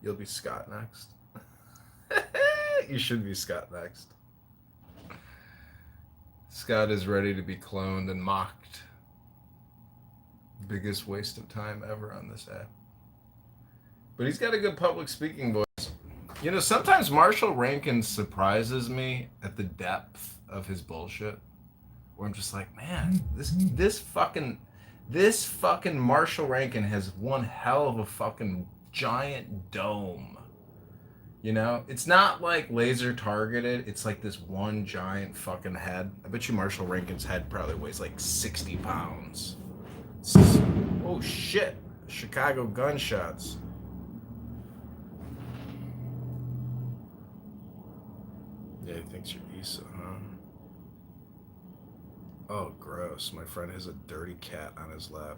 You'll be Scott next. You should be Scott next. Scott is ready to be cloned and mocked. Biggest waste of time ever on this app. But he's got a good public speaking voice. You know, sometimes Marshall Rankin surprises me at the depth of his bullshit. Where I'm just like, man, this fucking Marshall Rankin has one hell of a fucking giant dome. You know, it's not like laser targeted. It's like this one giant fucking head. I bet you Marshall Rankin's head probably weighs like 60 pounds. Oh shit! Chicago gunshots. Yeah, he thinks you're Issa, huh? Oh, gross. My friend has a dirty cat on his lap.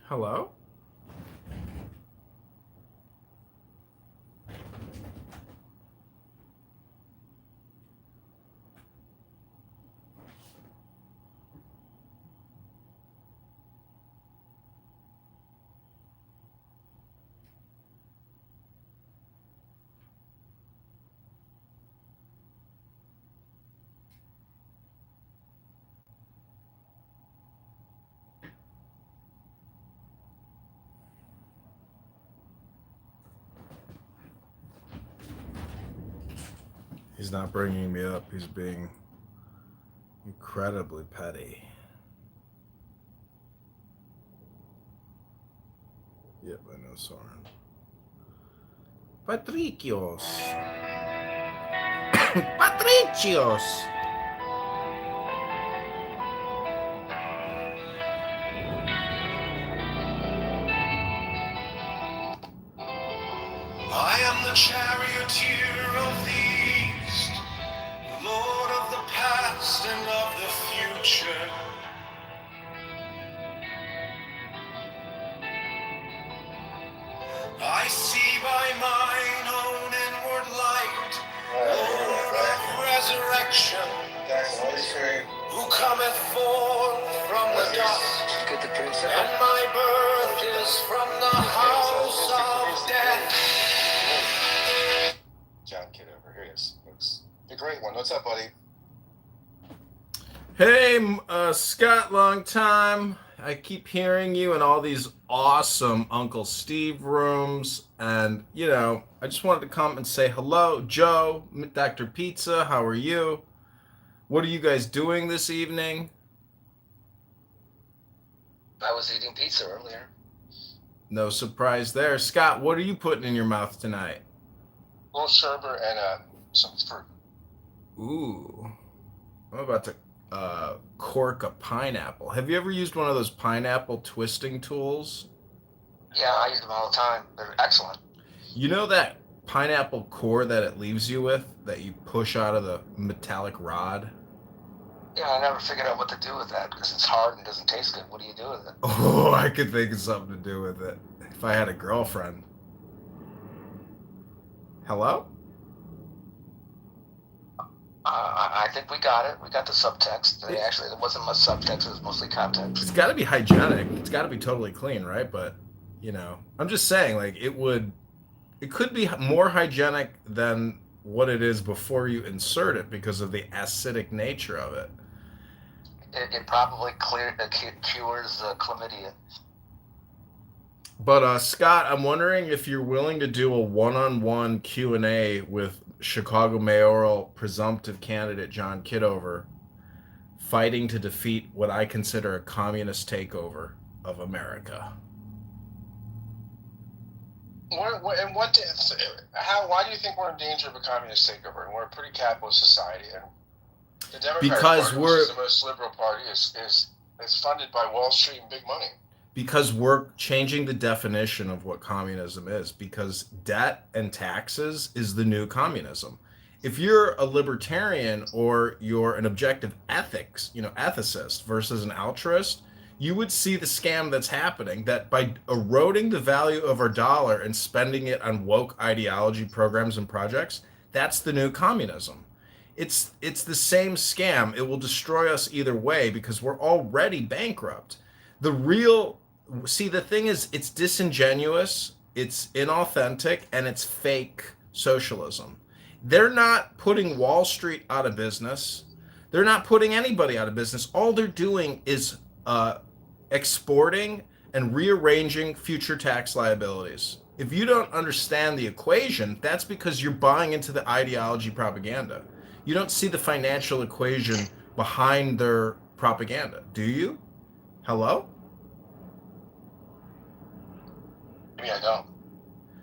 Hello? He's not bringing me up. He's being incredibly petty. Yep, I know Soren. Patricios. Patricios. I am the charioteer of the east, Lord of the past and of the future. I see by mine own inward light, Lord of resurrection, who cometh forth from the dust, and my birth is from the house of death. John Kitover, here it is. It's the great one. What's up, buddy? Hey, Scott, long time. I keep hearing you in all these awesome Uncle Steve rooms. And, you know, I just wanted to come and say hello. Joe, Dr. Pizza, how are you? What are you guys doing this evening? I was eating pizza earlier. No surprise there. Scott, what are you putting in your mouth tonight? A little sherbet and some fruit. Ooh. I'm about to cork a pineapple. Have you ever used one of those pineapple twisting tools? Yeah, I use them all the time. They're excellent. You know that pineapple core that it leaves you with that you push out of the metallic rod? Yeah, I never figured out what to do with that because it's hard and doesn't taste good. What do you do with it? Oh, I could think of something to do with it if I had a girlfriend. Hello? I think we got it. We got the subtext. Actually, there wasn't much subtext. It was mostly context. It's got to be hygienic. It's got to be totally clean, right? But, you know, I'm just saying, like, it could be more hygienic than what it is before you insert it because of the acidic nature of it. It probably cures chlamydia. But Scott, I'm wondering if you're willing to do a one-on-one Q&A with Chicago mayoral presumptive candidate John Kitover, fighting to defeat what I consider a communist takeover of America. Why do you think we're in danger of a communist takeover? And we're a pretty capitalist society, and the Democratic Party, which is the most liberal party, is funded by Wall Street and big money. Because we're changing the definition of what communism is, because debt and taxes is the new communism. If you're a libertarian or you're an objective ethics, ethicist versus an altruist, you would see the scam that's happening, that by eroding the value of our dollar and spending it on woke ideology programs and projects, that's the new communism. It's the same scam. It will destroy us either way because we're already bankrupt. The real See, the thing is, it's disingenuous, it's inauthentic, and it's fake socialism. They're not putting Wall Street out of business. They're not putting anybody out of business. All they're doing is exporting and rearranging future tax liabilities. If you don't understand the equation, that's because you're buying into the ideology propaganda. You don't see the financial equation behind their propaganda, do you? Hello? Maybe I don't.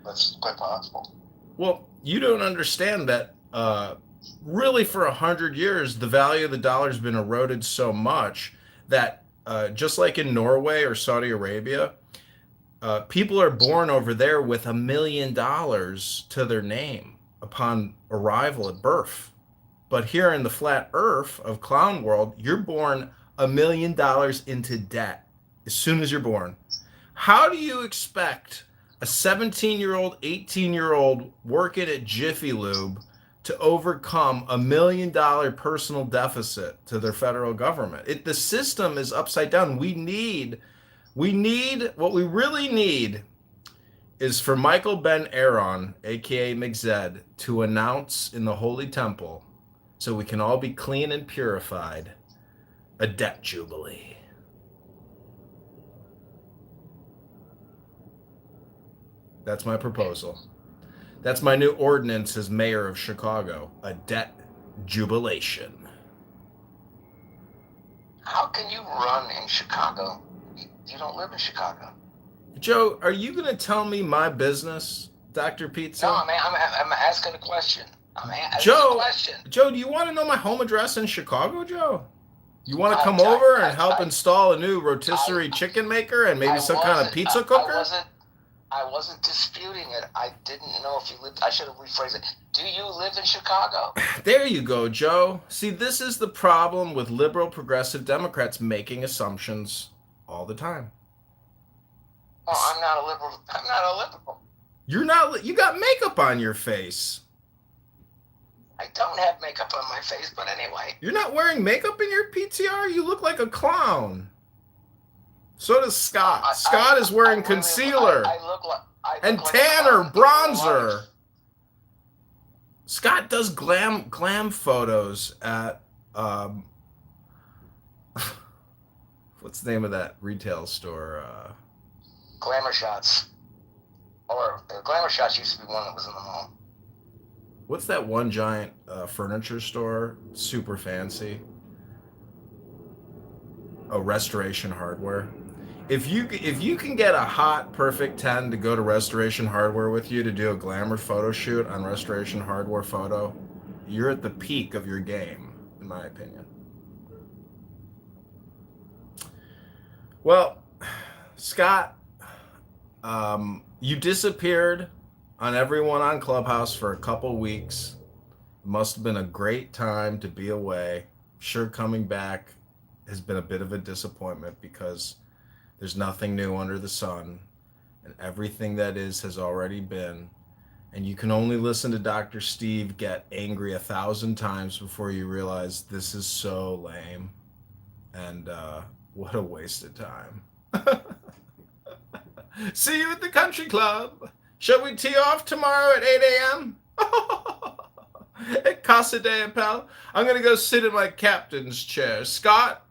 That's quite possible. Well, you don't understand that really for 100 years, the value of the dollar has been eroded so much that just like in Norway or Saudi Arabia, people are born over there with $1 million to their name upon arrival at birth. But here in the flat earth of clown world, you're born $1 million into debt as soon as you're born. How do you expect a 17-year-old, 18-year-old working at Jiffy Lube to overcome $1 million personal deficit to their federal government? The system is upside down. What we really need is for Michael Ben Aaron, aka McZed, to announce in the Holy Temple, so we can all be clean and purified, a debt jubilee. That's my proposal. That's my new ordinance as mayor of Chicago, a debt jubilation. How can you run in Chicago? You don't live in Chicago. Joe, are you going to tell me my business, Dr. Pizza? No, I'm asking a question. Joe, do you want to know my home address in Chicago, Joe? You want to come over and help install a new rotisserie chicken maker and maybe some kind of pizza cooker? I wasn't disputing it. I didn't know if you lived. I should have rephrased it. Do you live in Chicago? There you go, Joe. See, this is the problem with liberal progressive Democrats making assumptions all the time. Oh, I'm not a liberal. You're not. You got makeup on your face. I don't have makeup on my face, but anyway. You're not wearing makeup in your PTR? You look like a clown. So does Scott. Scott is wearing concealer. And tanner, bronzer. Scott does glam photos at what's the name of that retail store? Glamour Shots. Or Glamour Shots used to be one that was in the mall. What's that one giant furniture store? Super fancy. Oh, Restoration Hardware. If you can get a hot, perfect 10 to go to Restoration Hardware with you to do a glamour photo shoot on Restoration Hardware Photo, you're at the peak of your game, in my opinion. Well, Scott, you disappeared on everyone on Clubhouse for a couple weeks. It must have been a great time to be away. Sure, coming back has been a bit of a disappointment because there's nothing new under the sun, and everything that is has already been. And you can only listen to Dr. Steve get angry 1,000 times before you realize this is so lame. And what a waste of time. See you at the country club. Shall we tee off tomorrow at 8 a.m.? At Casa de Apel? I'm going to go sit in my captain's chair. Scott,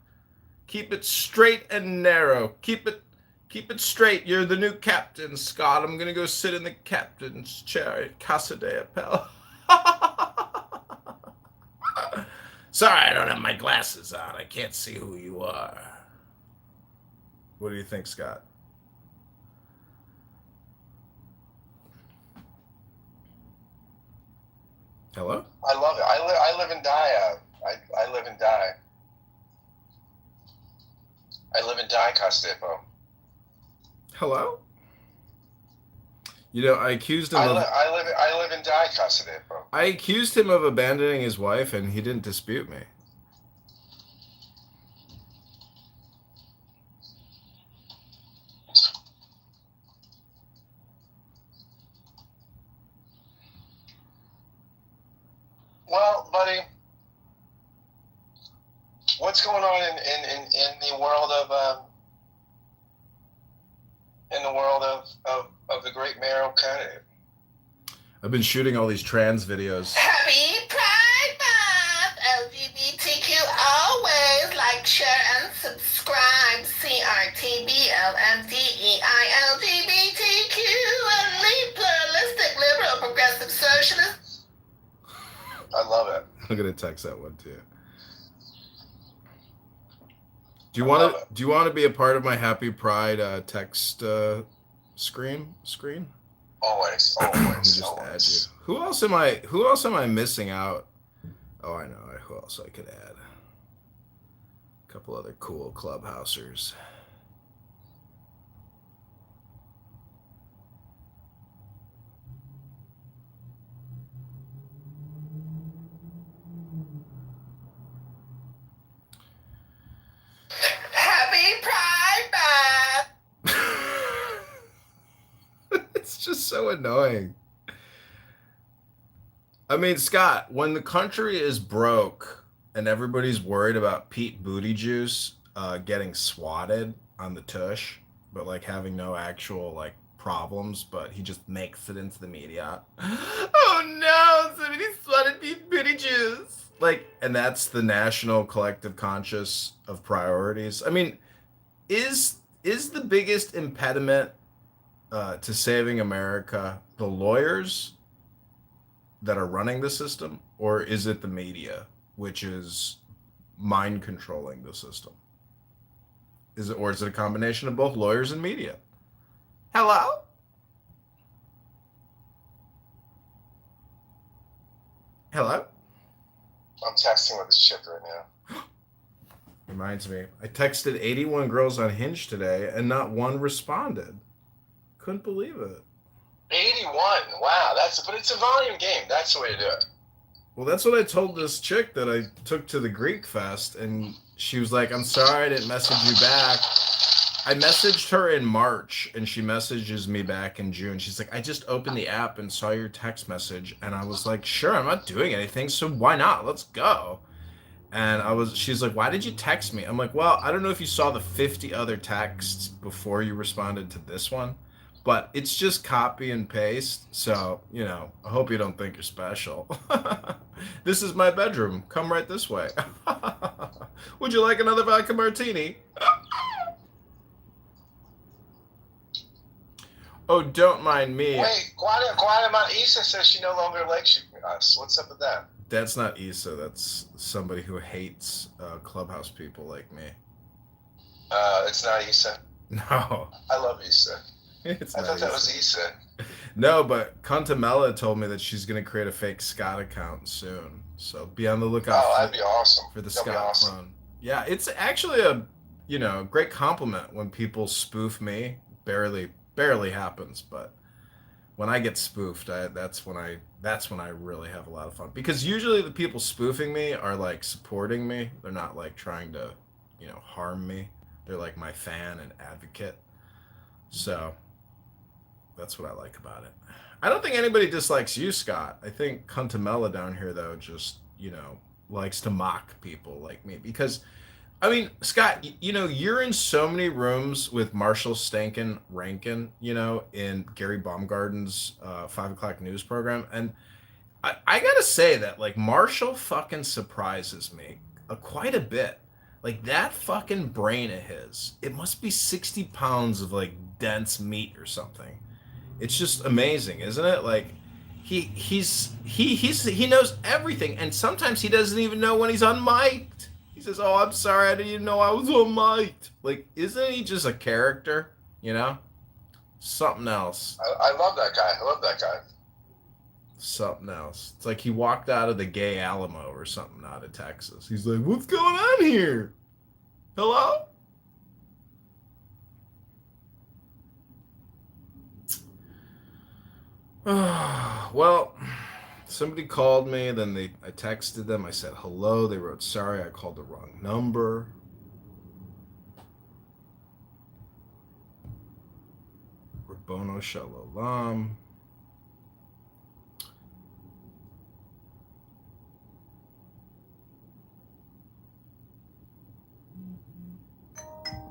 keep it straight and narrow. Keep it straight. You're the new captain, Scott. I'm going to go sit in the captain's chair at Casa de Apel. Sorry, I don't have my glasses on. I can't see who you are. What do you think, Scott? Hello? I love it. I live and die. I live and die. I live and die, Costepo. Hello? You know, I accused him of... I live and die, Costepo. I accused him of abandoning his wife, and he didn't dispute me. Well, buddy, what's going on in the world of the great mayoral candidate? I've been shooting all these trans videos. Happy Pride Month! LGBTQ always like, share, and subscribe. CRTBLMDEI LGBTQ and lead pluralistic liberal progressive socialist. I love it. I'm gonna text that one to you. Do you want to be a part of my Happy Pride text screen? Always. Let me just add you. Who else am I missing out? Oh, I know who else I could add. A couple other cool clubhousers. Happy Pride Month! It's just so annoying. I mean, Scott, when the country is broke and everybody's worried about Pete Buttigieg getting swatted on the tush, but like having no actual like problems, but he just makes it into the media. Oh no, somebody swatted Pete Buttigieg. Like, and that's the national collective conscious of priorities. I mean, is the biggest impediment to saving America the lawyers that are running the system, or is it the media, which is mind controlling the system? Is it a combination of both lawyers and media? Hello? Hello? I'm texting with this chick right now. Reminds me, I texted 81 girls on Hinge today, and not one responded. Couldn't believe it. 81. Wow, but it's a volume game. That's the way to do it. Well, that's what I told this chick that I took to the Greek Fest, and she was like, I'm sorry I didn't message you back. I messaged her in March, and she messages me back in June. She's like, I just opened the app and saw your text message, and I was like, sure, I'm not doing anything, so why not? Let's go. And she's like, why did you text me? I'm like, well, I don't know if you saw the 50 other texts before you responded to this one, but it's just copy and paste. So, I hope you don't think you're special. This is my bedroom. Come right this way. Would you like another vodka martini? Oh, don't mind me. Wait, Guatemala Isa says she no longer likes us. What's up with that? That's not Issa. That's somebody who hates clubhouse people like me. It's not Isa. No. I love Isa. I thought that was Isa. No, but Contamella told me that she's going to create a fake Scott account soon. So be on the lookout. Oh, that'd be awesome. For the Scott clone. Yeah, it's actually a great compliment when people spoof me. Barely happens, but when I get spoofed, that's when I really have a lot of fun. Because usually the people spoofing me are like supporting me. They're not like trying to, harm me. They're like my fan and advocate. So that's what I like about it. I don't think anybody dislikes you, Scott. I think Contamella down here though just, likes to mock people like me because I mean, Scott, you're in so many rooms with Marshall Stankin Rankin, in Gary Baumgarten's 5 o'clock news program. And I got to say that, like, Marshall fucking surprises me quite a bit. Like, that fucking brain of his, it must be 60 pounds of, like, dense meat or something. It's just amazing, isn't it? Like, he knows everything. And sometimes he doesn't even know when he's unmiked. He says, oh, I'm sorry, I didn't even know I was on mic. Like, isn't he just a character, Something else. I love that guy. Something else. It's like he walked out of the gay Alamo or something out of Texas. He's like, what's going on here? Hello? Well, Somebody called me, then I texted them. I said hello. They wrote sorry. I called the wrong number. Rabono Shalom.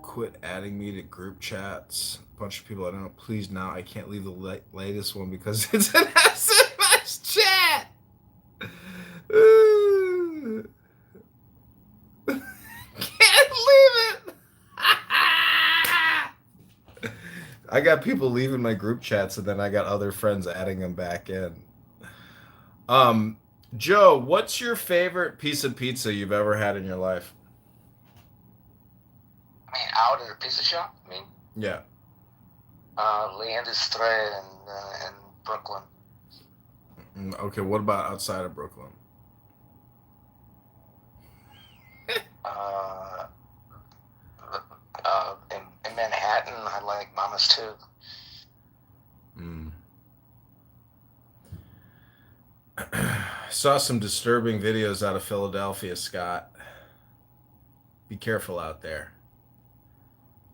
Quit adding me to group chats. A bunch of people I don't know. Please now. I can't leave the latest one because it's an SMS chat. Can't leave it. I got people leaving my group chats, and then I got other friends adding them back in. Joe, what's your favorite piece of pizza you've ever had in your life? I mean, out at a pizza shop. I mean, Yeah. Leander's Thread in Brooklyn. Okay, what about outside of Brooklyn? In Manhattan, I like Mama's too. Saw some disturbing videos out of Philadelphia, Scott. Be careful out there.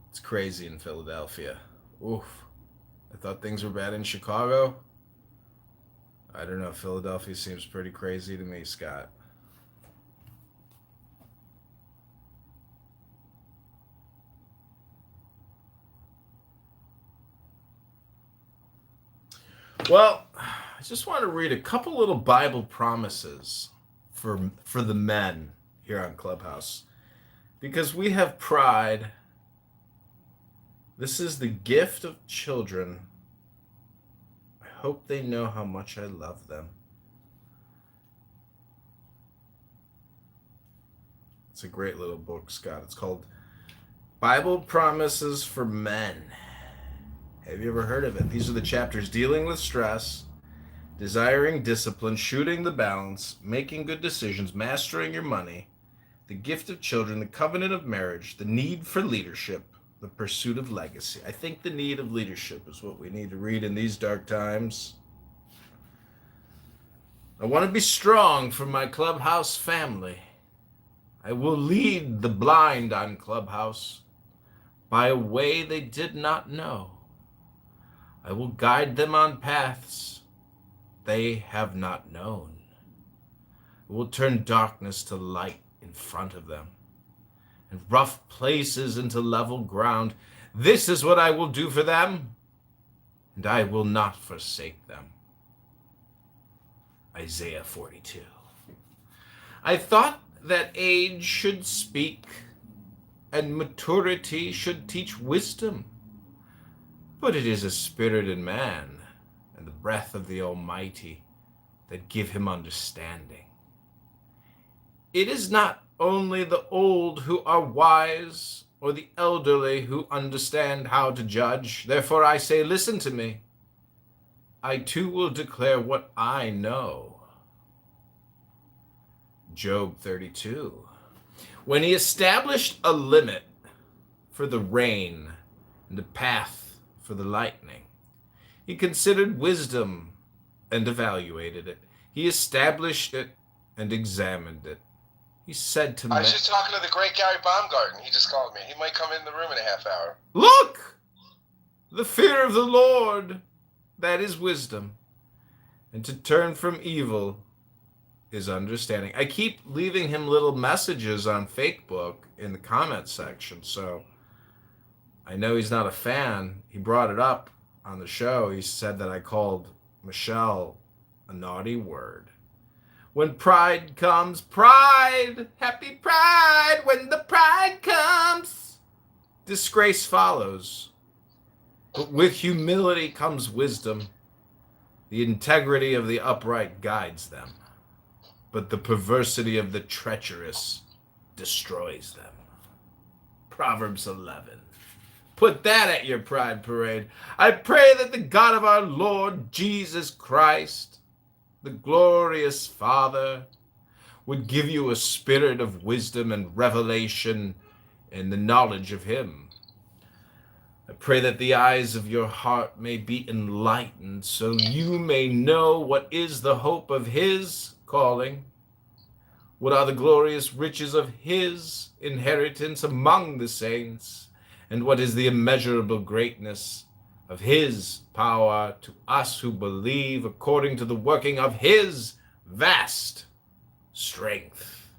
It's crazy in Philadelphia. Oof. I thought things were bad in Chicago. I don't know. Philadelphia seems pretty crazy to me, Scott. Well, I just want to read a couple little Bible promises for the men here on Clubhouse. Because we have pride. This is the gift of children. I hope they know how much I love them. It's a great little book, Scott. It's called Bible Promises for Men. Have you ever heard of it? These are the chapters: dealing with stress, desiring discipline, shooting the balance, making good decisions, mastering your money, the gift of children, the covenant of marriage, the need for leadership, the pursuit of legacy. I think the need of leadership is what we need to read in these dark times. I want to be strong for my Clubhouse family. I will lead the blind on Clubhouse by a way they did not know. I will guide them on paths they have not known. I will turn darkness to light in front of them, and rough places into level ground. This is what I will do for them, and I will not forsake them. Isaiah 42. I thought that age should speak, and maturity should teach wisdom. But it is a spirit in man, and the breath of the Almighty, that give him understanding. It is not only the old who are wise, or the elderly who understand how to judge. Therefore I say, listen to me. I too will declare what I know. Job 32. When he established a limit for the rain and a path for the lightning, he considered wisdom and evaluated it. He established it and examined it. He said to me, I was just talking to the great Gary Baumgarten. He just called me. He might come in the room in a half hour. look, the fear of the Lord, that is wisdom, and to turn from evil is understanding. I keep leaving him little messages on Facebook in the comment section, so I know he's not a fan. He brought it up on the show. He said that I called Michelle a naughty word. When pride comes, pride, happy pride, when the pride comes, disgrace follows. But with humility comes wisdom. The integrity of the upright guides them, but the perversity of the treacherous destroys them. Proverbs 11. Put that at your pride parade. I pray that the God of our Lord Jesus Christ, the glorious Father, would give you a spirit of wisdom and revelation in the knowledge of him. I pray that the eyes of your heart may be enlightened, so you may know what is the hope of his calling, what are the glorious riches of his inheritance among the saints, and what is the immeasurable greatness of his power to us who believe, according to the working of his vast strength.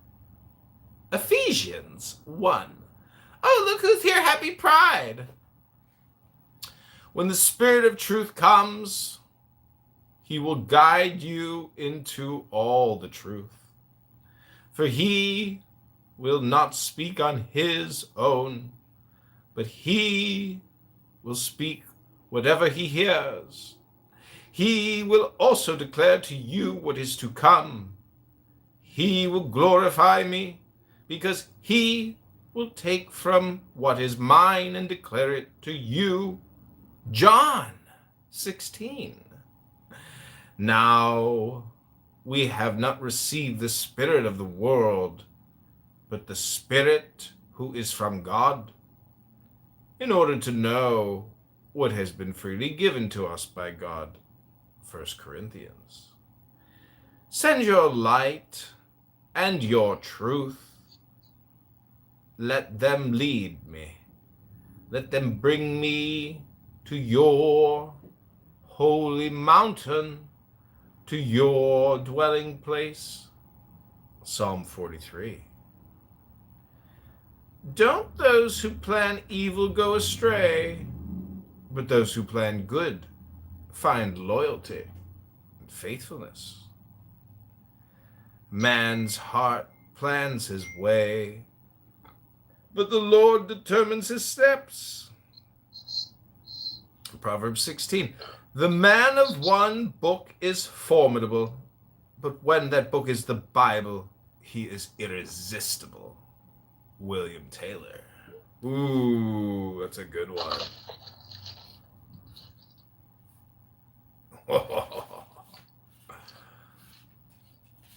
Ephesians 1. Oh, look who's here. Happy Pride. When the Spirit of truth comes, he will guide you into all the truth. For he will not speak on his own, but he will speak whatever he hears. He will also declare to you what is to come. He will glorify me, because he will take from what is mine and declare it to you. John 16. Now we have not received the spirit of the world, but the Spirit who is from God, in order to know what has been freely given to us by God. 1 Corinthians. Send your light and your truth. Let them lead me. Let them bring me to your holy mountain, to your dwelling place. Psalm 43. Don't those who plan evil go astray, but those who plan good find loyalty and faithfulness. Man's heart plans his way, but the Lord determines his steps. Proverbs 16. The man of one book is formidable, but when that book is the Bible, he is irresistible. William Taylor. Ooh, that's a good one.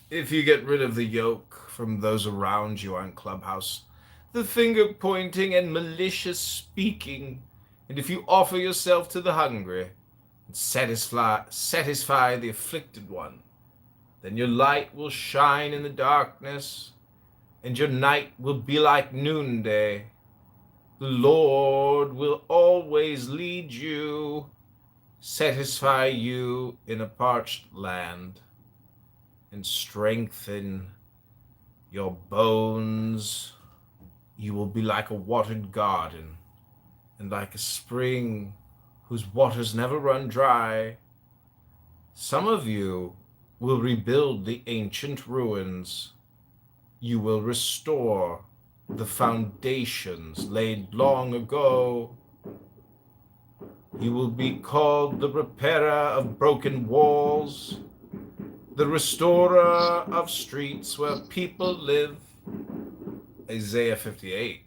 If you get rid of the yoke from those around you on Clubhouse, the finger pointing and malicious speaking, and if you offer yourself to the hungry and satisfy the afflicted one, then your light will shine in the darkness, and your night will be like noonday. The Lord will always lead you, satisfy you in a parched land, and strengthen your bones. You will be like a watered garden, and like a spring whose waters never run dry. Some of you will rebuild the ancient ruins. You will restore the foundations laid long ago. You will be called the repairer of broken walls, the restorer of streets where people live. Isaiah 58.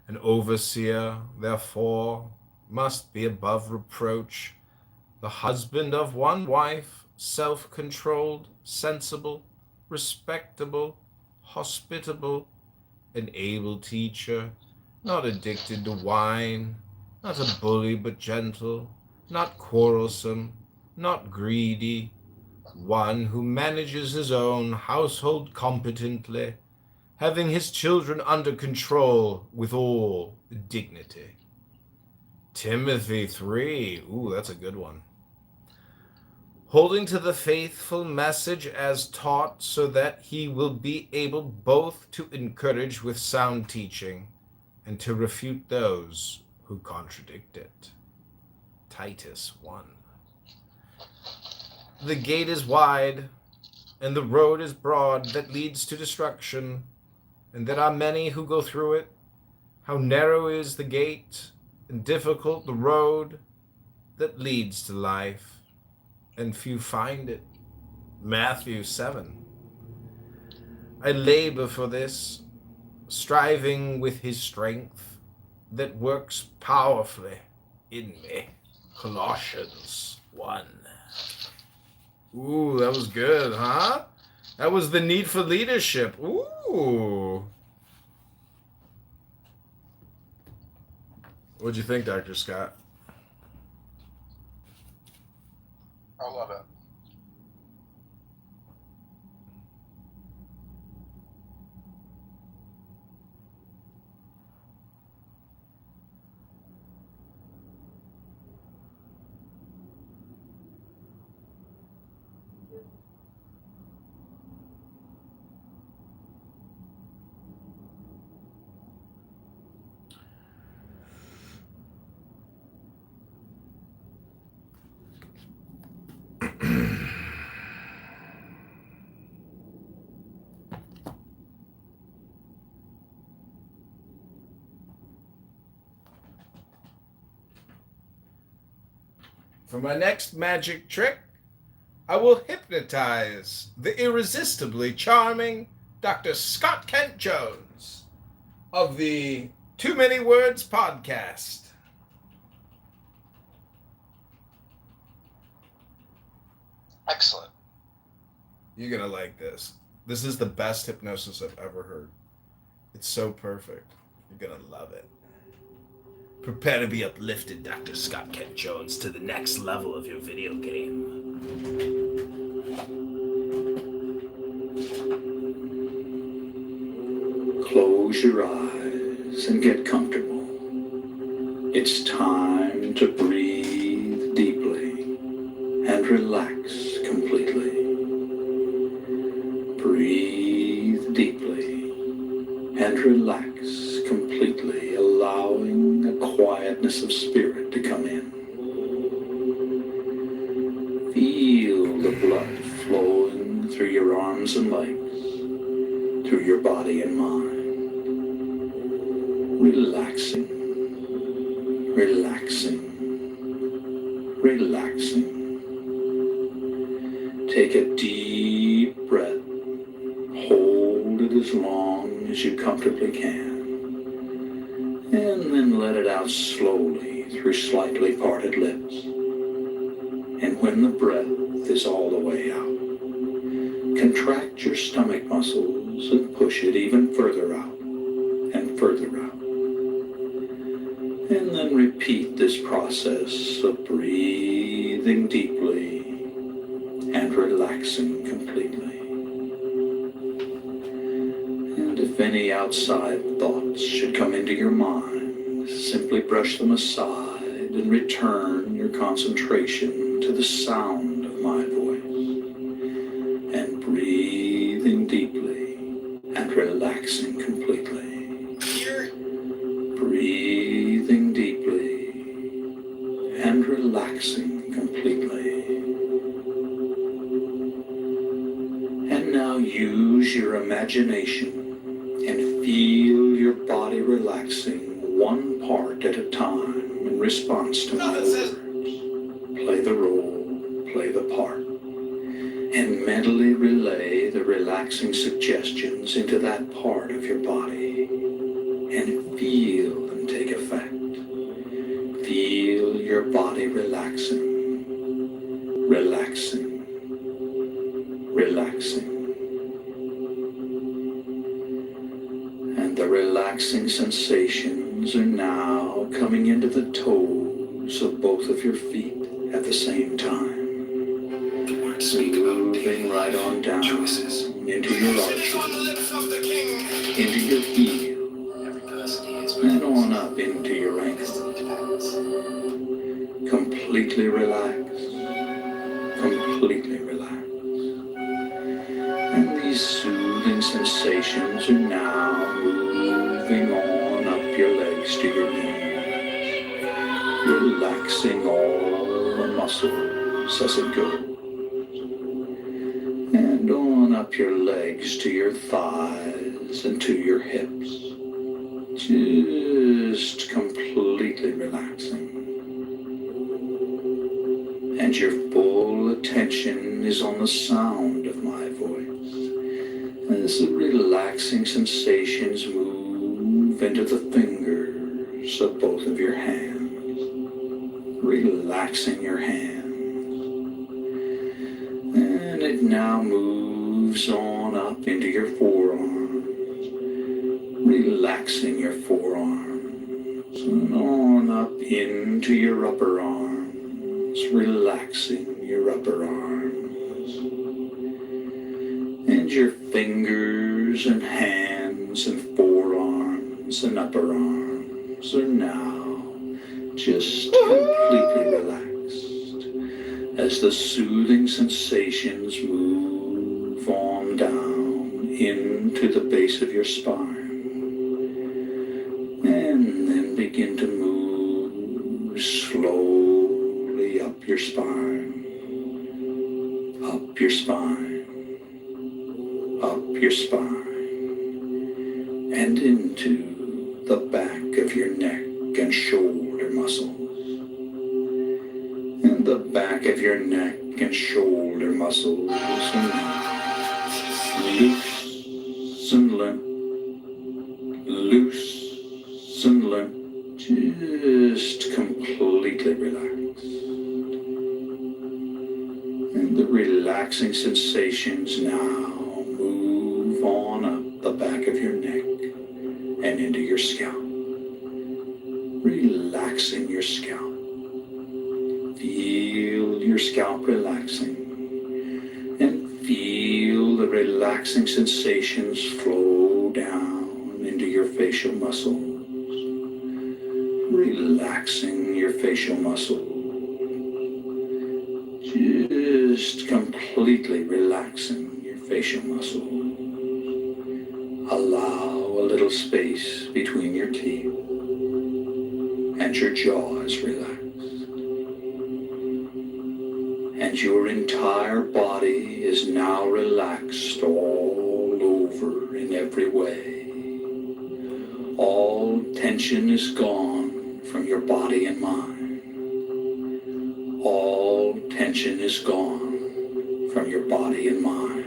An overseer, therefore, must be above reproach, the husband of one wife, self-controlled, sensible, respectable, hospitable, an able teacher, not addicted to wine, not a bully but gentle, not quarrelsome, not greedy, one who manages his own household competently, having his children under control with all dignity. Timothy 3. Ooh, that's a good one. Holding to the faithful message as taught, so that he will be able both to encourage with sound teaching and to refute those who contradict it. Titus 1. The gate is wide, and the road is broad that leads to destruction, and there are many who go through it. How narrow is the gate, and difficult the road that leads to life, and few find it. Matthew 7. I labor for this, striving with his strength that works powerfully in me. Colossians 1. Ooh, that was good, huh? That was the need for leadership. Ooh. What'd you think, Dr. Scott? I love it. For my next magic trick, I will hypnotize the irresistibly charming Dr. Scott Kent Jones of the Too Many Words podcast. Excellent. You're going to like this. This is the best hypnosis I've ever heard. It's so perfect. You're going to love it. Prepare to be uplifted, Dr. Scott Kent Jones, to the next level of your video game. Close your eyes and get comfortable. It's time to breathe deeply and relax completely. Breathe deeply and relax completely, allowing a quietness of spirit to come in. Feel the blood flowing through your arms and legs, through your body and mind. Relaxing, relaxing, relaxing. Take a deep breath. Hold it as long as you comfortably can. And then let it out slowly through slightly parted lips. And when the breath is all the way out, contract your stomach muscles and push it even further out and further out. And then repeat this process of breathing deeply and relaxing completely. And if any outside thoughts should come into your mind, simply brush them aside and return your concentration to the sound of my voice. And breathing deeply and relaxing completely. Breathing deeply and relaxing completely. And now use your imagination and feel your body relaxing one part at a time in response to my words. Play the role, play the part, and mentally relay the relaxing suggestions into that part of your body. And feel them take effect. Feel your body relaxing, relaxing, relaxing. And the relaxing sensations are now coming into the toes of both of your feet at the same time. Moving right on down into your arches, into your heels, and on up into your ankles. Completely relaxed, completely relaxed. And these soothing sensations are now moving on up your legs to your knees, relaxing all the muscles as it goes. And on up your legs to your thighs and to your hips. Just completely relaxing. And your full attention is on the sound of my voice. As the relaxing sensations move into the fingers of both of your hands. Relaxing your hands. And it now moves on up into your forearms. Relaxing your forearms. and on up into your upper arms, relaxing your upper arms. And your fingers and hands and forearms and upper arms are now just completely relaxed as the soothing sensations move on down into the base of your spine. And then begin to move slowly up your spine, up your spine, up your spine, and into the back of your neck and shoulder muscles. And the back of your neck and shoulder muscles are loose and limp, loose and limp, just completely relaxed. And the relaxing sensations now move on up the back of your neck and into your scalp, relaxing your scalp. Feel your scalp relaxing, and feel the relaxing sensations flow down into your facial muscles, relaxing your facial muscles, just completely relaxing your facial muscles. Allow a little space between your teeth, and your jaw is relaxed. And your entire body is now relaxed all over in every way. All tension is gone from your body and mind. All tension is gone from your body and mind.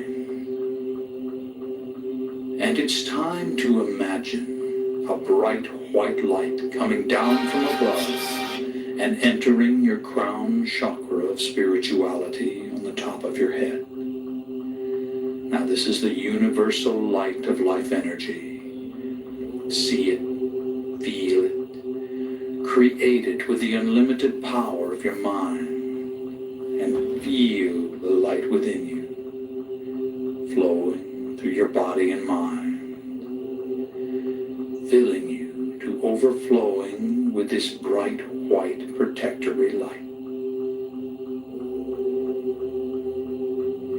And it's time to imagine a bright white light coming down from above and entering your crown chakra of spirituality on the top of your head. Now this is the universal light of life energy. See it, feel it, create it with the unlimited power of your mind, and feel the light within you, flowing through your body and mind, filling you to overflowing with this bright white protectory light.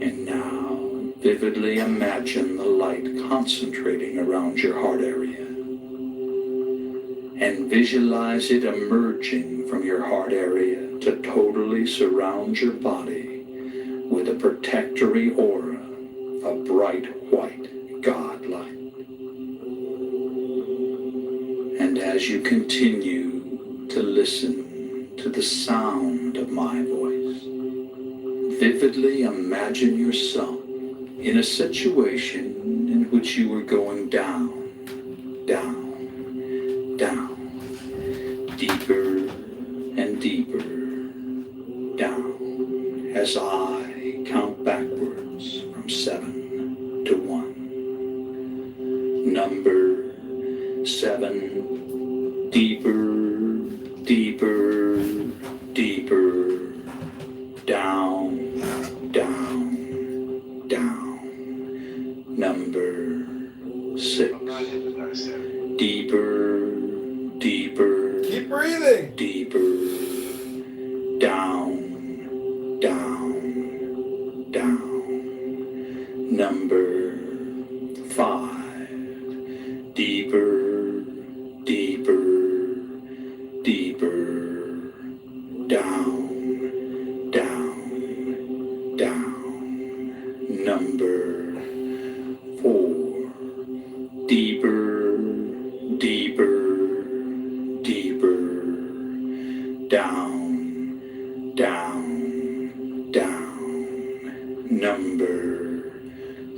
And now, vividly imagine the light concentrating around your heart area. And visualize it emerging from your heart area to totally surround your body with a protectory aura of bright white God light. And as you continue to listen to the sound of my voice, vividly imagine yourself in a situation in which you are going down, down, down, deeper and deeper down as I count backwards from 7 to 1. Number 7, deeper, deeper, deeper, down, down, down. Number 6, deeper, deeper, Keep breathing. deeper, down, down, down. Number 5, deeper, deeper, deeper, down, down, down. Number 4, deeper, deeper, deeper, down, down, down. Number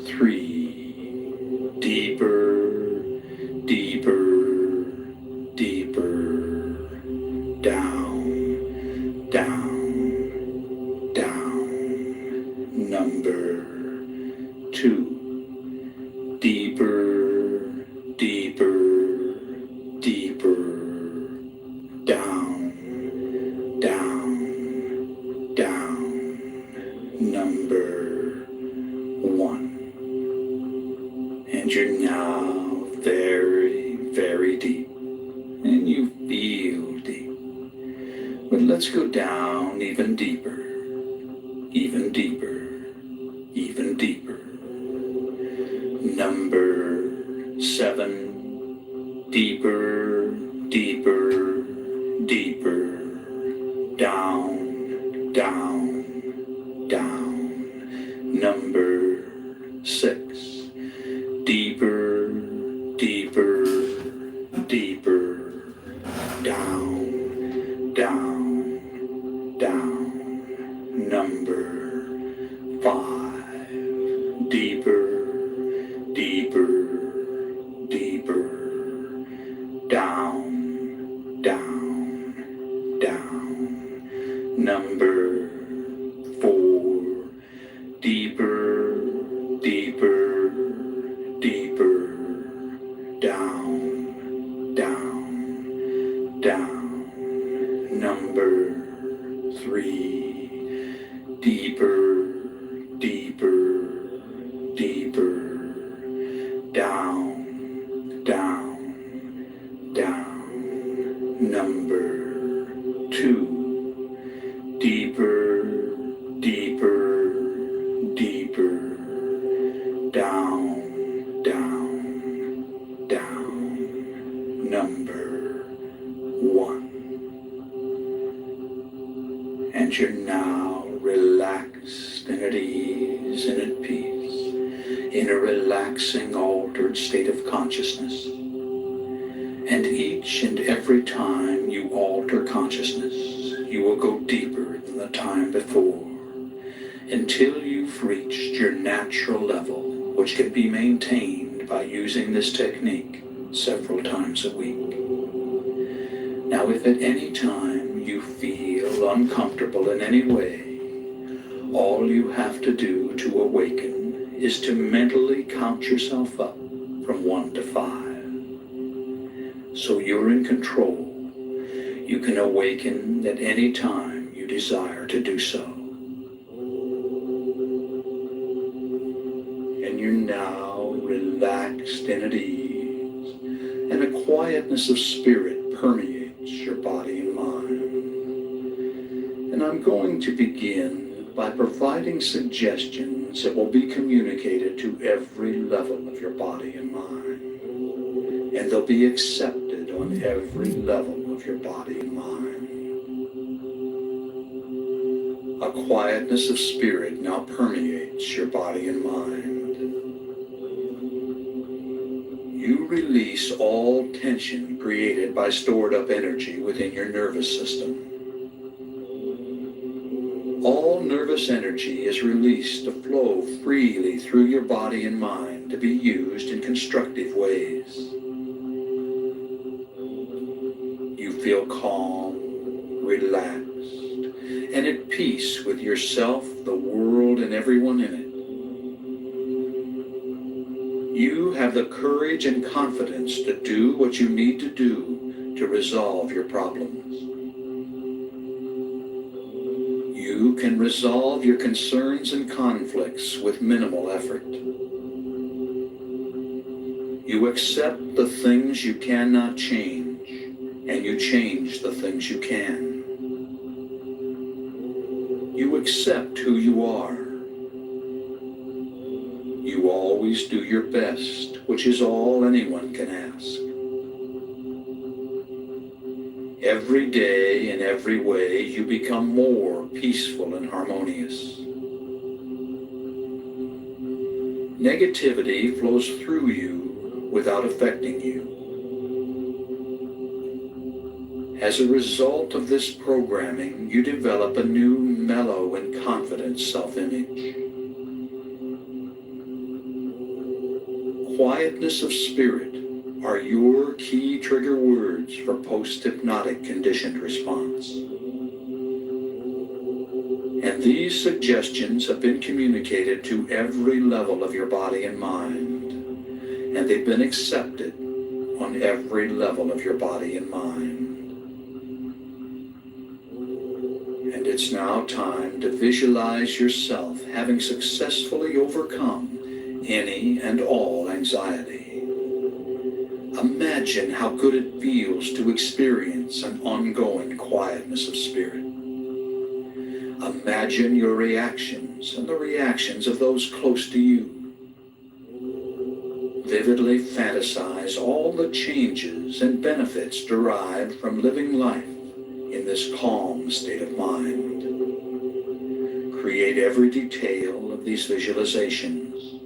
3, deeper, deeper, deeper, down, down, down. Number 2, deeper, deeper, deeper, Let's go down even deeper, even deeper, even deeper. Number 7, deeper, deeper, deeper, down, down, down. Number 6, deeper, deeper, deeper, down, down, down. Number 5, deeper, deeper, deeper, down, down, down. Number 4, deeper, deeper, deeper, down, down, down. Number 3, deeper, deeper, deeper, down, down, down. Number 2, deeper, deeper, deeper, down, down, down. Number 1. And you're now relaxed and at ease and at peace in a relaxing, altered state of consciousness. And each and every time you alter consciousness, you will go deeper than the time before until you've reached your natural level, which can be maintained by using this technique several times a week. Now, if at any time you feel uncomfortable in any way, all you have to do to awaken is to mentally count yourself up from 1 to 5. So you're in control. You can awaken at any time you desire to do so. And you're now relaxed and at ease, and a quietness of spirit permeates your body and mind. And I'm going to begin by providing suggestions that will be communicated to every level of your body and mind. And they'll be accepted on every level of your body and mind. A quietness of spirit now permeates your body and mind. You release all tension created by stored up energy within your nervous system. All nervous energy is released to flow freely through your body and mind to be used in constructive ways. You feel calm, relaxed, and at peace with yourself, the world, and everyone in it. You have the courage and confidence to do what you need to do to resolve your problems. You can resolve your concerns and conflicts with minimal effort. You accept the things you cannot change, and you change the things you can. You accept who you are. You always do your best, which is all anyone can ask. Every day, in every way, you become more peaceful and harmonious. Negativity flows through you without affecting you. As a result of this programming, you develop a new mellow and confident self-image. Quietness of spirit are your key trigger words for post-hypnotic conditioned response. And these suggestions have been communicated to every level of your body and mind, and they've been accepted on every level of your body and mind. And it's now time to visualize yourself having successfully overcome any and all anxiety. Imagine how good it feels to experience an ongoing quietness of spirit. Imagine your reactions and the reactions of those close to you. Vividly fantasize all the changes and benefits derived from living life in this calm state of mind. Create every detail of these visualizations,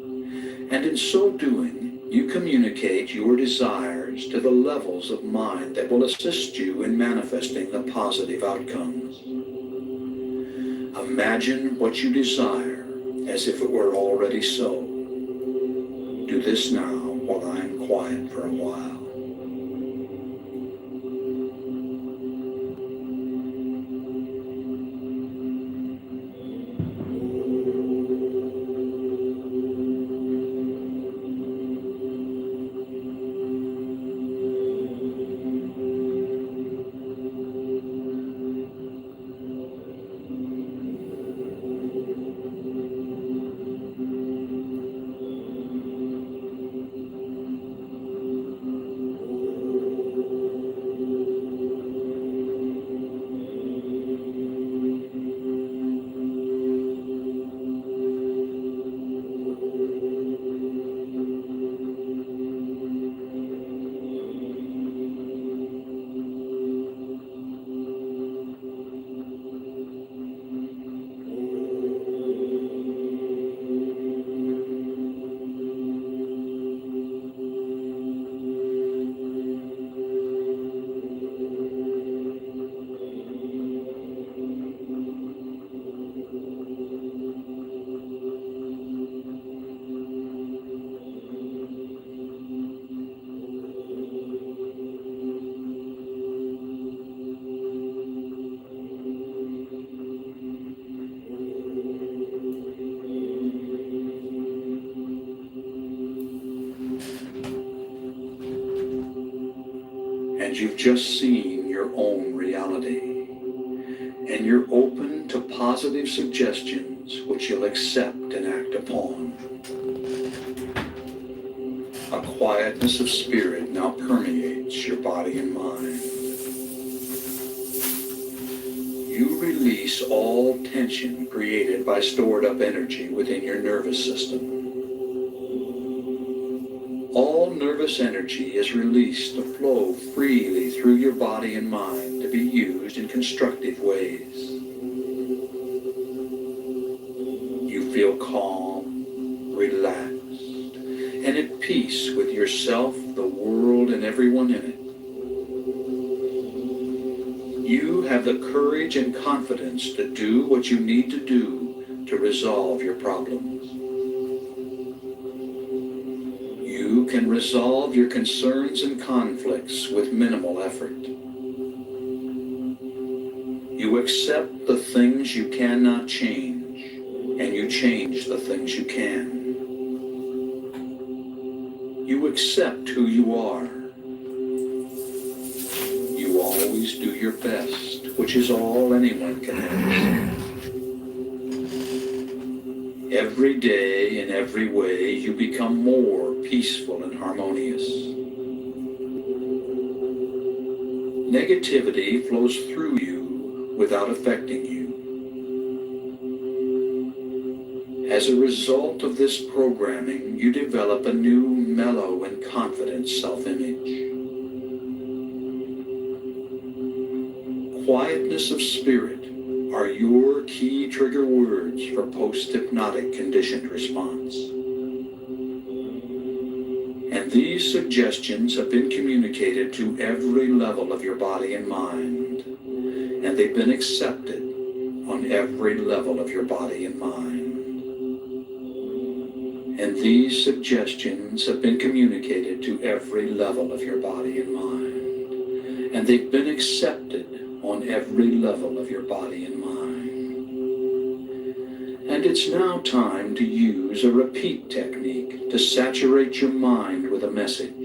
and in so doing, you communicate your desires to the levels of mind that will assist you in manifesting the positive outcomes. Imagine what you desire as if it were already so. Do this now while I am quiet for a while. And you've just seen your own reality, and you're open to positive suggestions which you'll accept and act upon. A quietness of spirit now permeates your body and mind. You release all tension created by stored up energy within your nervous system. All nervous energy is released to flow freely through your body and mind to be used in constructive ways. You feel calm, relaxed, and at peace with yourself, the world, and everyone in it. You have the courage and confidence to do what you need to do to resolve your problems. You can resolve your concerns and conflicts with minimal effort. You accept the things you cannot change, and you change the things you can. You accept who you are. You always do your best, which is all anyone can ask. Every day, in every way, you become more peaceful and harmonious. Negativity flows through you without affecting you. As a result of this programming, you develop a new, mellow, and confident self-image. Quietness of spirit are your key trigger words for post-hypnotic conditioned response. And these suggestions have been communicated to every level of your body and mind, and they've been accepted on every level of your body and mind. And these suggestions have been communicated to every level of your body and mind, and they've been accepted on every level of your body and mind. And it's now time to use a repeat technique to saturate your mind with a message.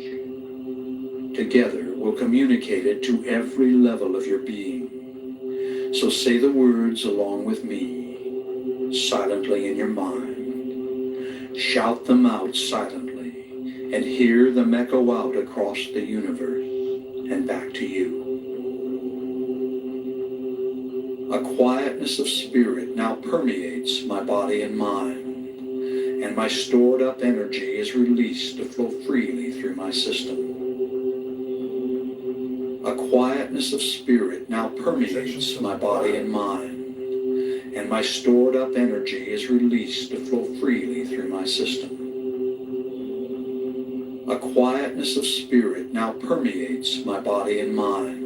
Together, we'll communicate it to every level of your being. So say the words along with me, silently in your mind. Shout them out silently, and hear them echo out across the universe and back to you. A quietness of spirit now permeates my body and mind, and my stored up energy is released to flow freely through my system. A quietness of spirit now permeates my body and mind, and my stored up energy is released to flow freely through my system. A quietness of spirit now permeates my body and mind,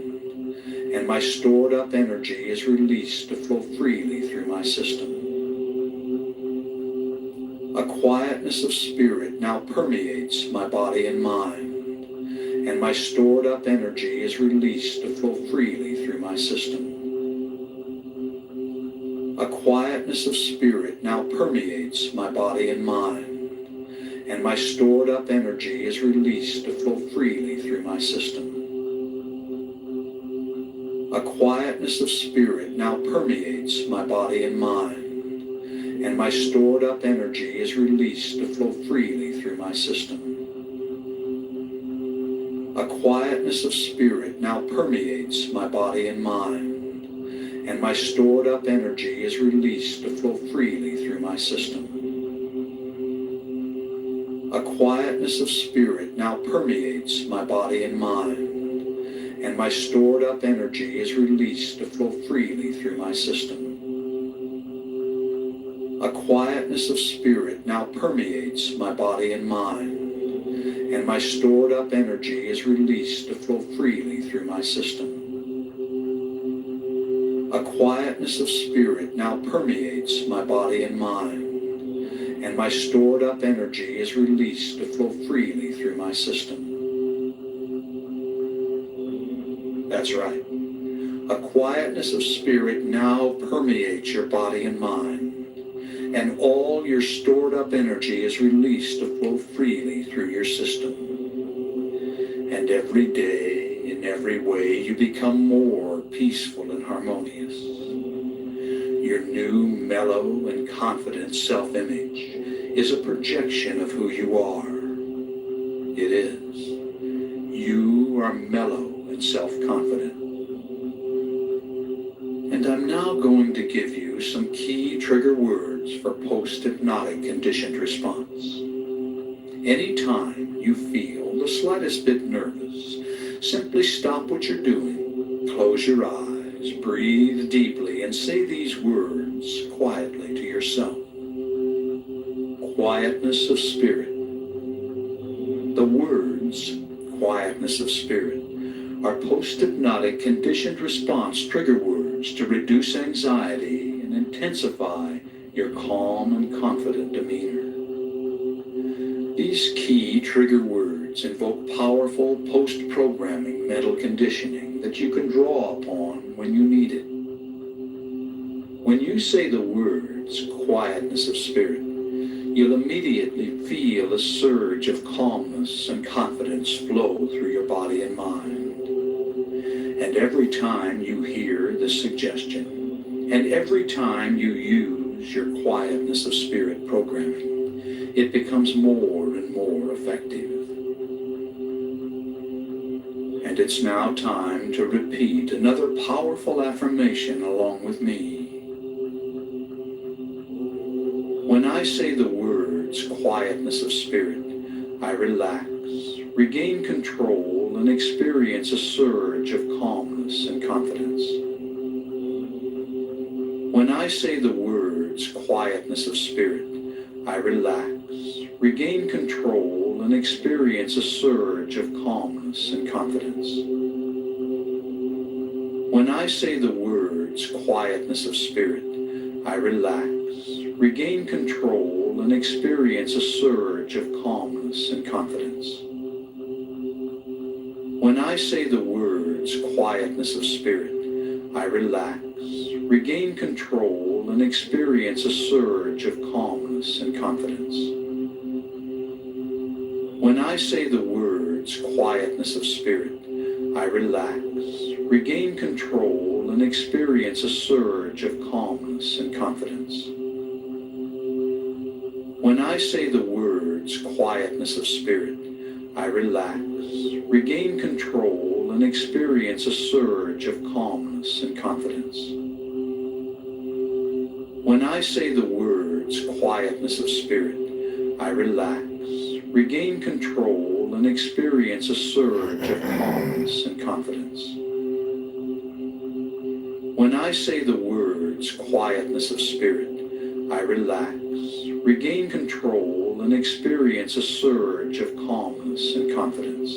and my stored up energy is released to flow freely through my system. A quietness of spirit now permeates my body and mind, and my stored up energy is released to flow freely through my system. A quietness of spirit now permeates my body and mind, and my stored up energy is released to flow freely through my system. A quietness of spirit now permeates my body and mind, and my stored up energy is released to flow freely through my system. A quietness of spirit now permeates my body and mind, and my stored up energy is released to flow freely through my system. A quietness of spirit now permeates my body and mind, and my stored up energy is released to flow freely through my system. A quietness of spirit now permeates my body and mind, and my stored up energy is released to flow freely through my system. A quietness of spirit now permeates my body and mind, and my stored up energy is released to flow freely through my system. That's right. A quietness of spirit now permeates your body and mind, and all your stored up energy is released to flow freely through your system. And every day, in every way, you become more peaceful and harmonious. Your new, mellow, and confident self-image is a projection of who you are. It is. You are mellow and self-confident. And I'm now going to give you some key trigger words for post-hypnotic conditioned response. Anytime you feel the slightest bit nervous, simply stop what you're doing, close your eyes, breathe deeply, and say these words quietly to yourself. Quietness of spirit. The words quietness of spirit are post-hypnotic conditioned response trigger words to reduce anxiety and intensify your calm and confident demeanor. These key trigger words invoke powerful post-programming mental conditioning that you can draw upon when you need it. When you say the words quietness of spirit, you'll immediately feel a surge of calmness and confidence flow through your body and mind. And every time you hear this suggestion, and every time you use your quietness of spirit programming, it becomes more and more effective. And it's now time to repeat another powerful affirmation along with me. When I say the words quietness of spirit, I relax, regain control, and experience a surge of calmness and confidence. When I say the words quietness of spirit, I relax, regain control, and experience a surge of calmness and confidence. When I say the words quietness of spirit, I relax, regain control, and experience a surge of calmness and confidence. When I say the words quietness of spirit, I relax, regain control, and experience a surge of calmness and confidence. When I say the words quietness of spirit, I relax, regain control, and experience a surge of calmness and confidence. When I say the words quietness of spirit, I relax, regain control, and experience a surge of calmness and confidence. When I say the words quietness of spirit, I relax, regain control, and experience a surge of calmness and confidence. When I say the words quietness of spirit, I relax, regain control, and experience a surge of calmness and confidence.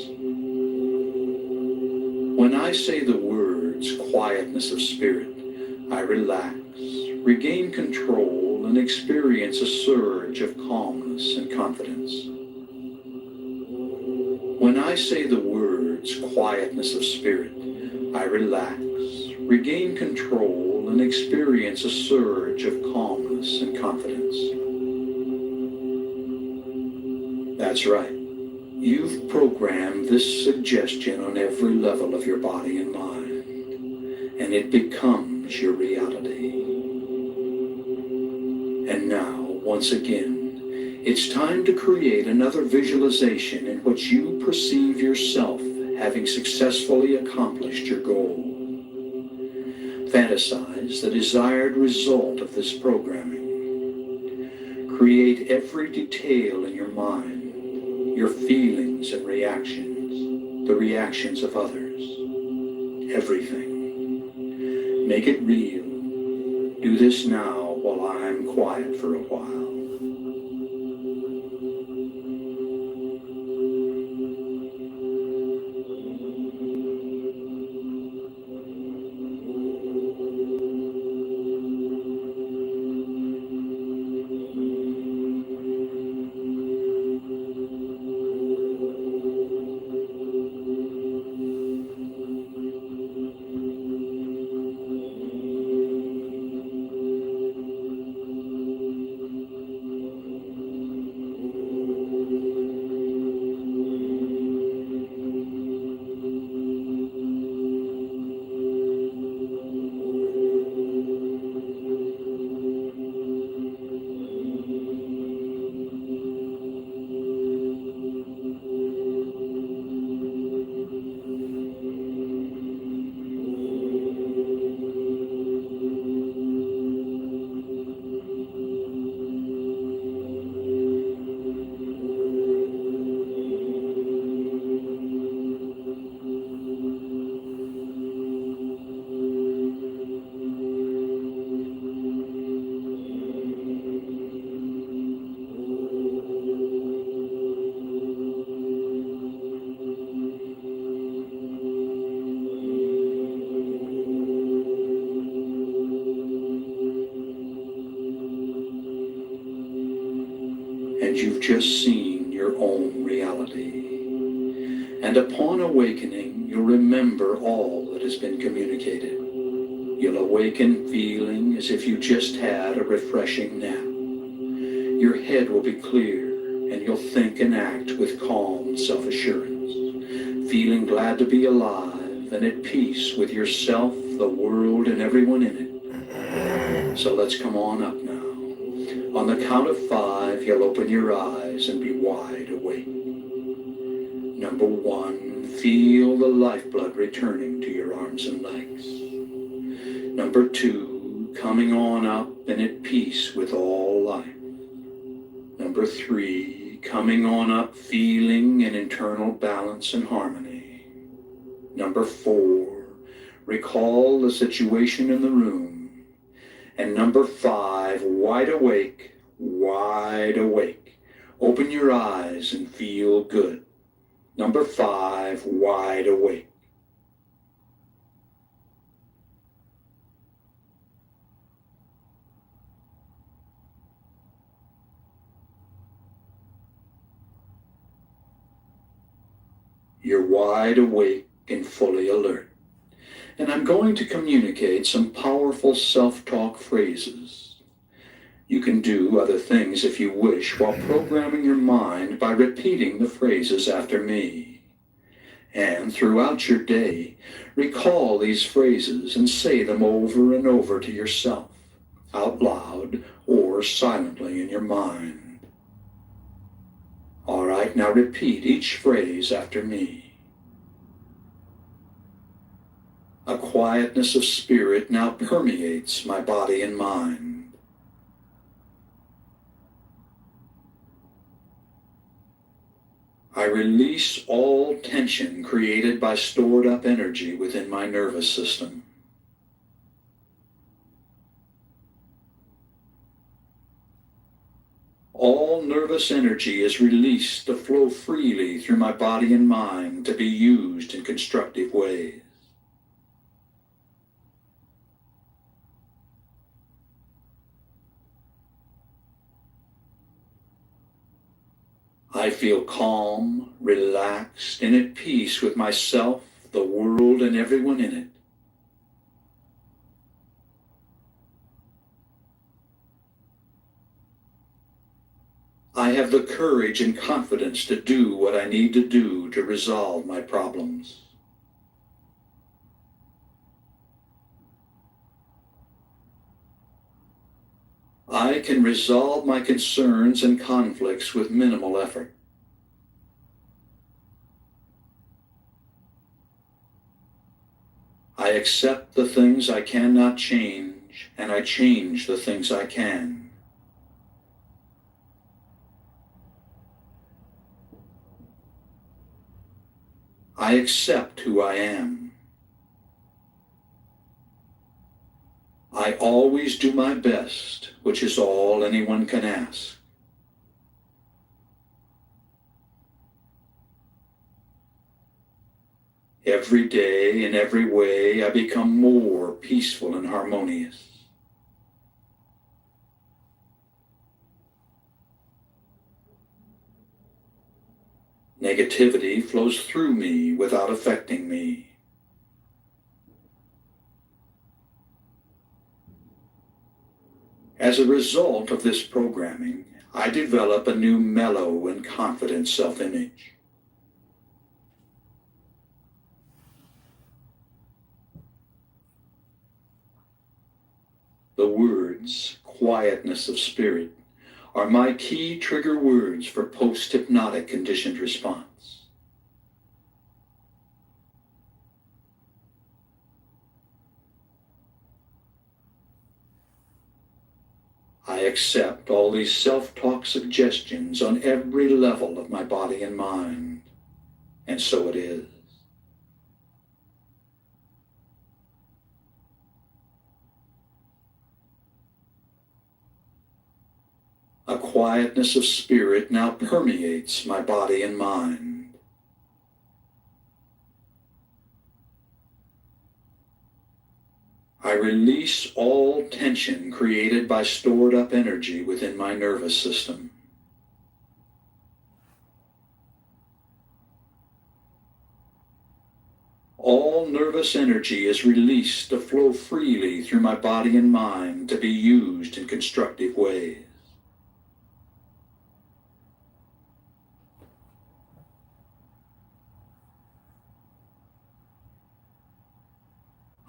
When I say the words quietness of spirit, I relax, regain control, and experience a surge of calmness and confidence. When I say the words quietness of spirit, I relax, regain control, and experience a surge of calmness and confidence. That's right. You've programmed this suggestion on every level of your body and mind, and it becomes your reality. And now, once again, it's time to create another visualization in which you perceive yourself having successfully accomplished your goal. Fantasize the desired result of this programming. Create every detail in your mind, your feelings and reactions, the reactions of others, everything. Make it real. Do this now while I'm quiet for a while. And you've just seen your own reality. And upon awakening, you'll remember all that has been communicated. You'll awaken feeling as if you just had a refreshing nap. Your head will be clear, and you'll think and act with calm self-assurance, feeling glad to be alive and at peace with yourself, the world, and everyone in it. So let's come on up now. On the count of 5, you'll open your eyes and be wide awake. Number 1, feel the lifeblood returning to your arms and legs. Number 2, coming on up and at peace with all life. Number 3, coming on up feeling an internal balance and harmony. Number 4, recall the situation in the room. And number 5, wide awake, wide awake. Open your eyes and feel good. Number 5, wide awake. You're wide awake and fully alert. And I'm going to communicate some powerful self-talk phrases. You can do other things if you wish while programming your mind by repeating the phrases after me. And throughout your day, recall these phrases and say them over and over to yourself, out loud or silently in your mind. All right, now repeat each phrase after me. A quietness of spirit now permeates my body and mind. release all tension created by stored up energy within my nervous system. All nervous energy is released to flow freely through my body and mind to be used in constructive ways. I feel calm, relaxed, and at peace with myself, the world, and everyone in it. I have the courage and confidence to do what I need to do to resolve my problems. I can resolve my concerns and conflicts with minimal effort. I accept the things I cannot change, and I change the things I can. I accept who I am. I always do my best, which is all anyone can ask. Every day, in every way, I become more peaceful and harmonious. Negativity flows through me without affecting me. As a result of this programming, I develop a new mellow and confident self-image. The words, quietness of spirit, are my key trigger words for post-hypnotic conditioned response. I accept all these self-talk suggestions on every level of my body and mind, and so it is. A quietness of spirit now permeates my body and mind. I release all tension created by stored up energy within my nervous system. All nervous energy is released to flow freely through my body and mind to be used in constructive ways.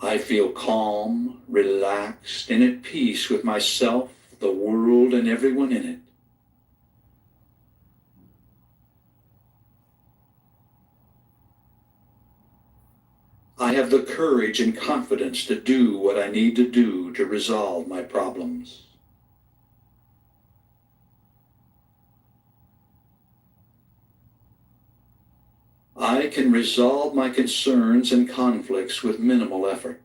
I feel calm, relaxed, and at peace with myself, the world, and everyone in it. I have the courage and confidence to do what I need to do to resolve my problems. I can resolve my concerns and conflicts with minimal effort.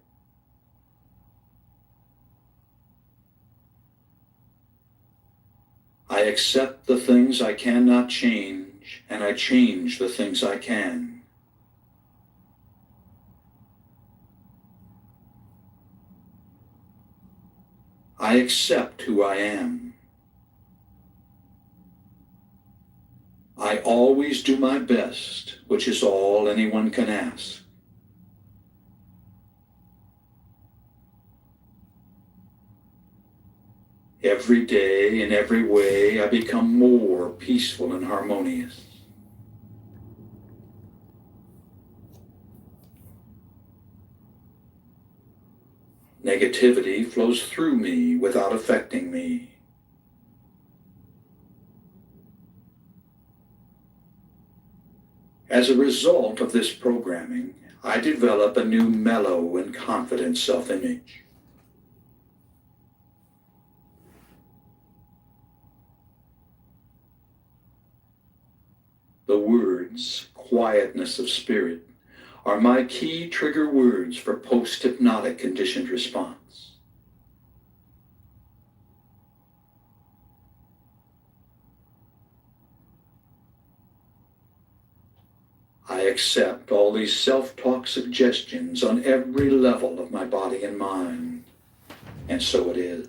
I accept the things I cannot change, and I change the things I can. I accept who I am. I always do my best, which is all anyone can ask. Every day, in every way, I become more peaceful and harmonious. Negativity flows through me without affecting me. As a result of this programming, I develop a new mellow and confident self-image. The words quietness of spirit are my key trigger words for post-hypnotic conditioned response. I accept all these self-talk suggestions on every level of my body and mind, and so it is.